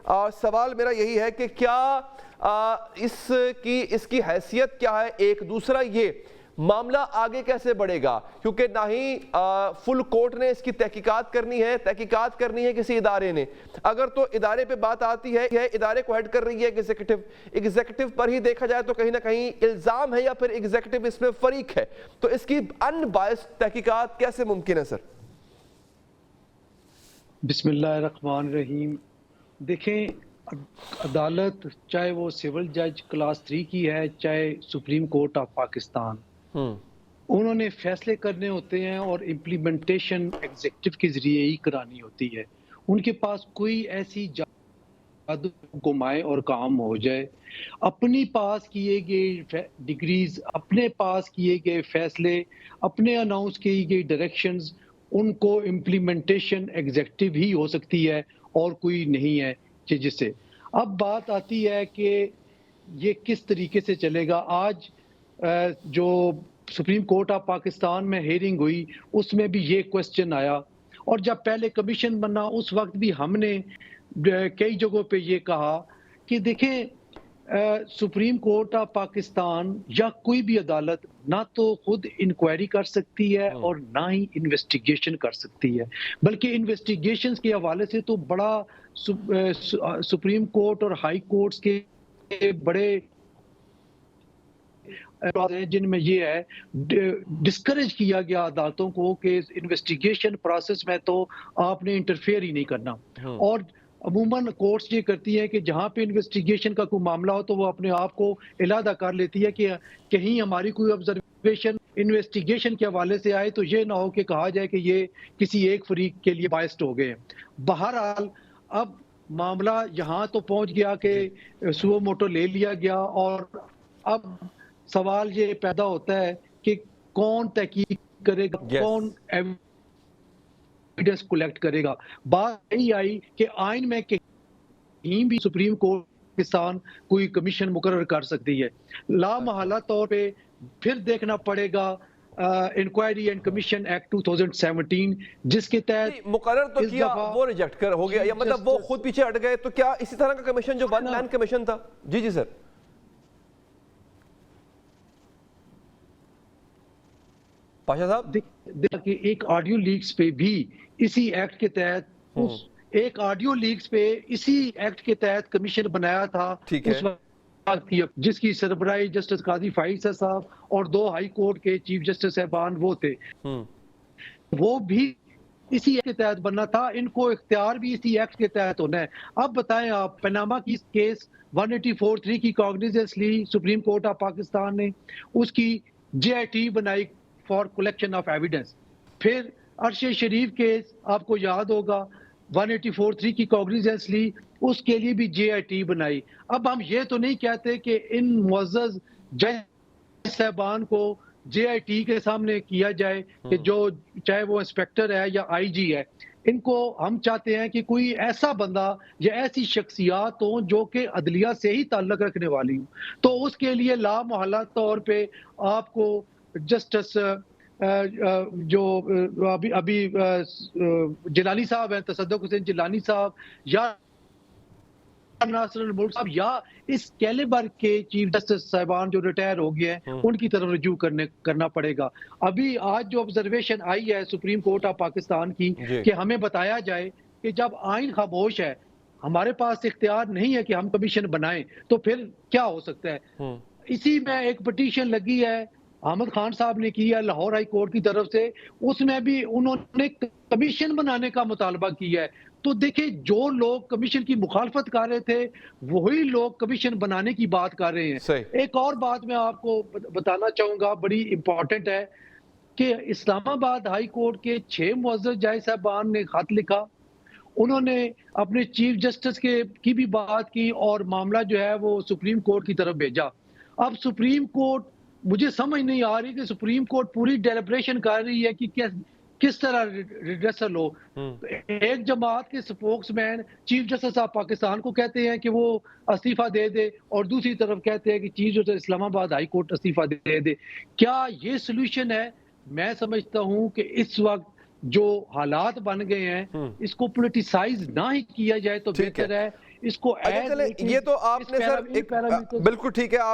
सवाल मेरा यही है कि क्या इसकी हैसियत क्या है। एक दूसरा ये मामला आगे कैसे बढ़ेगा, क्योंकि ना ही फुल कोर्ट ने इसकी तहकीकात करनी है किसी इदारे ने। अगर तो इदारे पे बात आती है, इदारे को हेड कर रही है एग्जीक्यूटिव पर ही देखा जाए तो कहीं ना कहीं इल्जाम है या फिर एग्जीक्यूटिव इसमें फरीक है, तो इसकी अनबायस्ड तहकीकात कैसे मुमकिन है सर? बिस्मिल्लाहिर्रहमानिर्रहीम। देखें, अदालत चाहे वो सिविल जज क्लास 3 की है, चाहे सुप्रीम कोर्ट ऑफ पाकिस्तान, उन्होंने फैसले करने होते हैं और इम्प्लीमेंटेशन एग्जीक्यूटिव के जरिए ही करानी होती है। उनके पास कोई ऐसी जादू घुमाए और काम हो जाए। अपनी पास किए गए डिग्रीज, अपने पास किए गए फैसले, अपने अनाउंस की गई डायरेक्शंस, उनको इम्प्लीमेंटेशन एग्जीक्यूटिव ही हो सकती है और कोई नहीं है जिससे। अब बात आती है कि ये किस तरीके से चलेगा। आज जो सुप्रीम कोर्ट ऑफ पाकिस्तान में हियरिंग हुई उसमें भी ये क्वेश्चन आया, और जब पहले कमीशन बना उस वक्त भी हमने कई जगहों पे ये कहा कि देखें, सुप्रीम कोर्ट ऑफ पाकिस्तान या कोई भी अदालत ना तो खुद इंक्वायरी कर सकती है और ना ही इन्वेस्टिगेशन कर सकती है, बल्कि इन्वेस्टिगेशंस के हवाले से तो बड़ा सुप्रीम कोर्ट और हाई कोर्ट्स के बड़े जिनमें ये है डिस्करेज किया गया अदालतों को कि इन्वेस्टिगेशन प्रोसेस में तो आपने इंटरफेयर ही नहीं करना। और अमूमन कोर्ट्स ये करती है कि जहां पे इन्वेस्टिगेशन का कोई मामला हो तो वो अपने आप को इलादा कर लेती है कि कहीं हमारी कोई ऑब्जर्वेशन इन्वेस्टिगेशन के हवाले से आए तो ये ना हो कि कहा जाए कि ये किसी एक फरीक के लिए बायस्ड हो गए। बहरहाल अब मामला यहाँ तो पहुंच गया कि सुओ मोटो ले लिया गया, और अब सवाल ये पैदा होता है कि कौन तहकीक करेगा, कौन एविडेंस कलेक्ट करेगा। बात यही आई कि आइन में कहीं भी सुप्रीम कोर्ट पाकिस्तान कोई कमीशन मुकर्रर कर सकती है। लामहला तौर पे फिर देखना पड़ेगा इंक्वायरी एंड कमीशन एक्ट 2017, जिसके तहत मुकर्रर तो किया, वो रिजेक्ट कर हो गया, या मतलब वो खुद पीछे हट गए। तो क्या इसी तरह का कमीशन जो वन मैन कमीशन था? जी सर। पाशा साहब, देखिए एक ऑडियो लीक्स पे भी इसी एक्ट के तहत एक ऑडियो लीक्स पे इसी एक्ट के तहत कमीशन बनाया था उस वक्त, जिसकी सरबराही जस्टिस काजी फाइज साहब और 2 हाई कोर्ट के चीफ जस्टिस साहबान वो थे। वो भी इसी एक्ट के तहत बनना था, इनको इख्तियार भी इसी एक्ट के तहत होना है। अब बताएं आप, पनामा की केस 184(3) की कॉग्निजेंस ली सुप्रीम कोर्ट ऑफ पाकिस्तान ने, उसकी JIT बनाई फॉर कलेक्शन ऑफ एविडेंस। फिर अरशद शरीफ केस आपको याद होगा 184(3) की कॉग्निजेंस ली, उसके लिए भी JIT बनाई। अब हम ये तो नहीं कहते कि इन मुअज़्ज़ज़ जज साहबान को JIT के सामने किया जाए कि जो चाहे वो इंस्पेक्टर है या IG है, इनको हम चाहते हैं कि कोई ऐसा बंदा या ऐसी शख्सियात हो जो कि अदलिया से ही ताल्लुक रखने वाली हो। तो उसके लिए लामहला तौर पे आपको जस्टिस जो अभी जिलानी साहब हैं, तसद्दुक हुसैन जिलानी साहब या नासिर मुल्क साहब या इस कैलिबर के चीफ जस्टिस साहबान जो रिटायर हो गए हैं, उनकी तरफ रजू करना पड़ेगा। अभी आज जो ऑब्जर्वेशन आई है सुप्रीम कोर्ट ऑफ पाकिस्तान की कि हमें बताया जाए कि जब आइन खामोश है, हमारे पास इख्तियार नहीं है कि हम कमीशन बनाएं, तो फिर क्या हो सकता है। इसी में एक पिटीशन लगी है अहमद खान साहब ने की है लाहौर हाई कोर्ट की तरफ से, उसमें भी उन्होंने कमीशन बनाने का मुतालबा किया है। तो देखिए, जो लोग कमीशन की मुखालफत कर रहे थे वही लोग कमीशन बनाने की बात कर रहे हैं। एक और बात मैं आपको बताना चाहूंगा, बड़ी इंपॉर्टेंट है, कि इस्लामाबाद हाई कोर्ट के 6 मुअज़्ज़ज़ जज साहबान ने खत लिखा। उन्होंने अपने चीफ जस्टिस की भी बात की और मामला जो है वो सुप्रीम कोर्ट की तरफ भेजा। अब सुप्रीम कोर्ट, मुझे समझ नहीं आ रही कि सुप्रीम कोर्ट पूरी डेलिब्रेशन कर रही है कि किस तरह रिड्रेसल हो। एक जमात के spokesman chief justice of Pakistan को कहते हैं कि वो इस्तीफा दे दे, और दूसरी तरफ कहते हैं कि chief justice Islamabad high court इस्तीफा दे दे। क्या ये सोल्यूशन है? मैं समझता हूं कि इस वक्त जो हालात बन गए हैं, इसको पोलिटिसाइज ना ही किया जाए तो बेहतर है। इसको अच्छा चले, ये तो आपने सर एक बिल्कुल ठीक है, आप